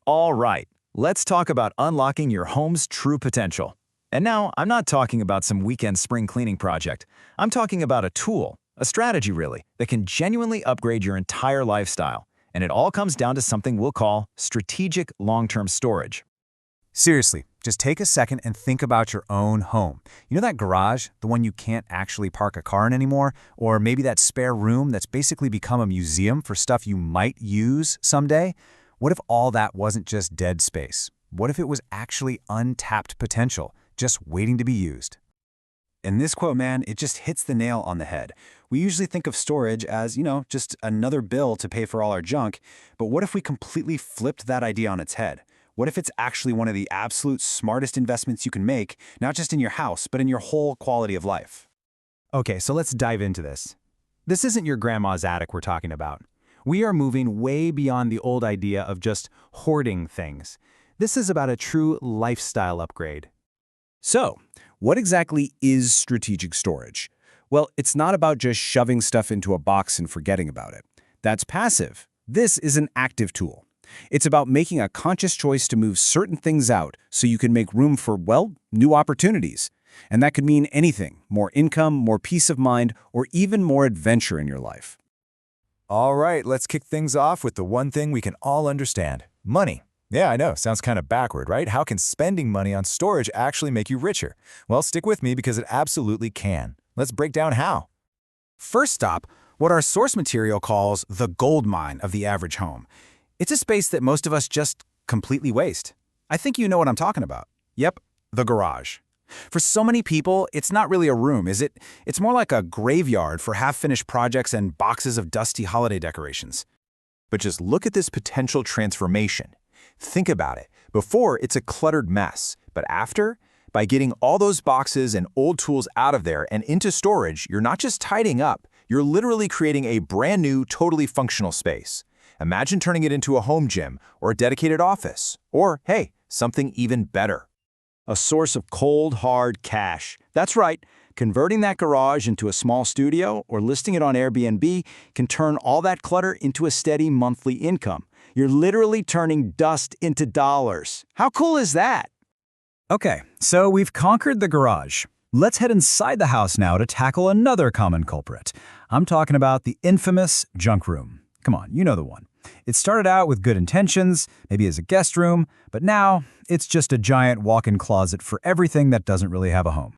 All right, let's talk about unlocking your home's true potential. And now, I'm not talking about some weekend spring cleaning project. I'm talking about a tool, a strategy really, that can genuinely upgrade your entire lifestyle. And it all comes down to something we'll call strategic long-term storage. Seriously, just take a second and think about your own home. You know that garage, the one you can't actually park a car in anymore? Or maybe that spare room that's basically become a museum for stuff you might use someday? What if all that wasn't just dead space? What if it was actually untapped potential, just waiting to be used? And this quote, man, it just hits the nail on the head. We usually think of storage as, just another bill to pay for all our junk. But what if we completely flipped that idea on its head? What if it's actually one of the absolute smartest investments you can make, not just in your house, but in your whole quality of life? Okay, so let's dive into this. This isn't your grandma's attic we're talking about. We are moving way beyond the old idea of just hoarding things. This is about a true lifestyle upgrade. So, what exactly is strategic storage? Well, it's not about just shoving stuff into a box and forgetting about it. That's passive. This is an active tool. It's about making a conscious choice to move certain things out so you can make room for, well, new opportunities. And that could mean anything: more income, more peace of mind, or even more adventure in your life. All right, let's kick things off with the one thing we can all understand: money. Yeah, I know, sounds kind of backward, right? How can spending money on storage actually make you richer? Well, stick with me because it absolutely can. Let's break down how. First stop, what our source material calls the gold mine of the average home. It's a space that most of us just completely waste. I think you know what I'm talking about. Yep, the garage. For so many people, it's not really a room, is it? It's more like a graveyard for half-finished projects and boxes of dusty holiday decorations. But just look at this potential transformation. Think about it. Before, it's a cluttered mess. But after, by getting all those boxes and old tools out of there and into storage, you're not just tidying up, you're literally creating a brand new, totally functional space. Imagine turning it into a home gym or a dedicated office, or, hey, something even better. A source of cold, hard cash. That's right. Converting that garage into a small studio or listing it on Airbnb can turn all that clutter into a steady monthly income. You're literally turning dust into dollars. How cool is that? Okay, so we've conquered the garage. Let's head inside the house now to tackle another common culprit. I'm talking about the infamous junk room. Come on, you know the one. It started out with good intentions, maybe as a guest room, but now it's just a giant walk-in closet for everything that doesn't really have a home.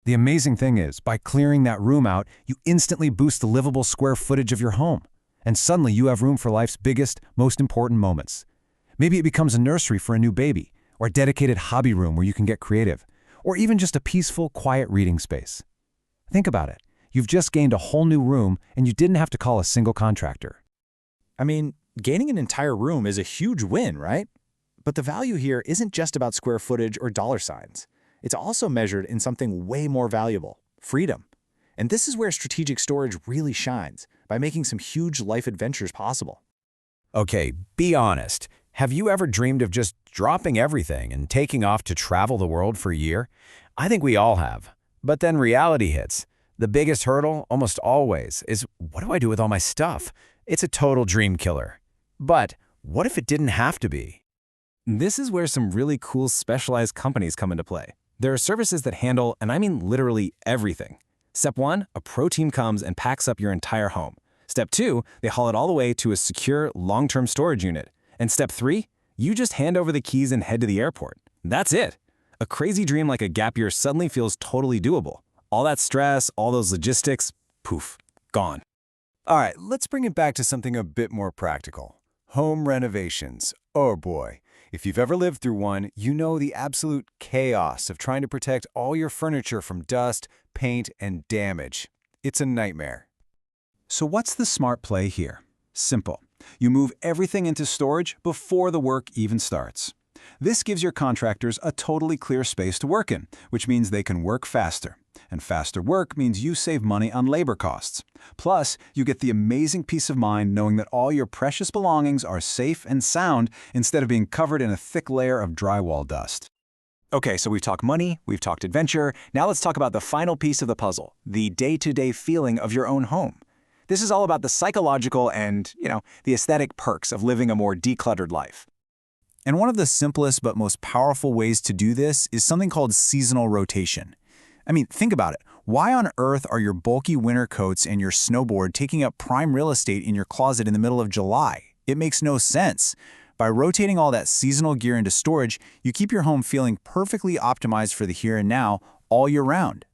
The amazing thing is, by clearing that room out, you instantly boost the livable square footage of your home. And suddenly you have room for life's biggest, most important moments. Maybe it becomes a nursery for a new baby, or a dedicated hobby room where you can get creative, or even just a peaceful, quiet reading space. Think about it. You've just gained a whole new room, and you didn't have to call a single contractor. I mean, gaining an entire room is a huge win, right? But the value here isn't just about square footage or dollar signs. It's also measured in something way more valuable: freedom. And this is where strategic storage really shines, by making some huge life adventures possible. Okay, be honest. Have you ever dreamed of just dropping everything and taking off to travel the world for a year? I think we all have. But then reality hits. The biggest hurdle, almost always, is what do I do with all my stuff? It's a total dream killer. But what if it didn't have to be? This is where some really cool specialized companies come into play. There are services that handle, and I mean literally everything. Step 1, a pro team comes and packs up your entire home. Step 2, they haul it all the way to a secure, long-term storage unit. And Step 3, you just hand over the keys and head to the airport. That's it. A crazy dream like a gap year suddenly feels totally doable. All that stress, all those logistics, poof, gone. All right, let's bring it back to something a bit more practical. Home renovations. Oh boy. If you've ever lived through one, you know the absolute chaos of trying to protect all your furniture from dust, paint, and damage. It's a nightmare. So what's the smart play here? Simple. You move everything into storage before the work even starts. This gives your contractors a totally clear space to work in, which means they can work faster. And faster work means you save money on labor costs. Plus, you get the amazing peace of mind knowing that all your precious belongings are safe and sound instead of being covered in a thick layer of drywall dust. Okay, so we've talked money, we've talked adventure. Now let's talk about the final piece of the puzzle, the day-to-day feeling of your own home. This is all about the psychological and, the aesthetic perks of living a more decluttered life. And one of the simplest but most powerful ways to do this is something called seasonal rotation. I mean, think about it. Why on earth are your bulky winter coats and your snowboard taking up prime real estate in your closet in the middle of July? It makes no sense. By rotating all that seasonal gear into storage, you keep your home feeling perfectly optimized for the here and now all year round.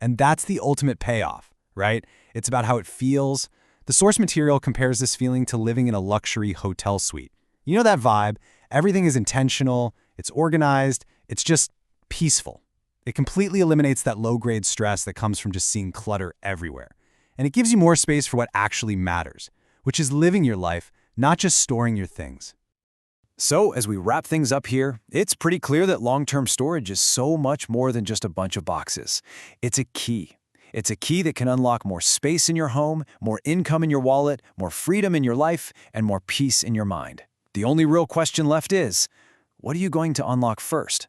And that's the ultimate payoff, right? It's about how it feels. The source material compares this feeling to living in a luxury hotel suite. You know that vibe? Everything is intentional, it's organized, it's just peaceful. It completely eliminates that low-grade stress that comes from just seeing clutter everywhere. And it gives you more space for what actually matters, which is living your life, not just storing your things. So, as we wrap things up here, it's pretty clear that long-term storage is so much more than just a bunch of boxes. It's a key. It's a key that can unlock more space in your home, more income in your wallet, more freedom in your life, and more peace in your mind. The only real question left is, what are you going to unlock first?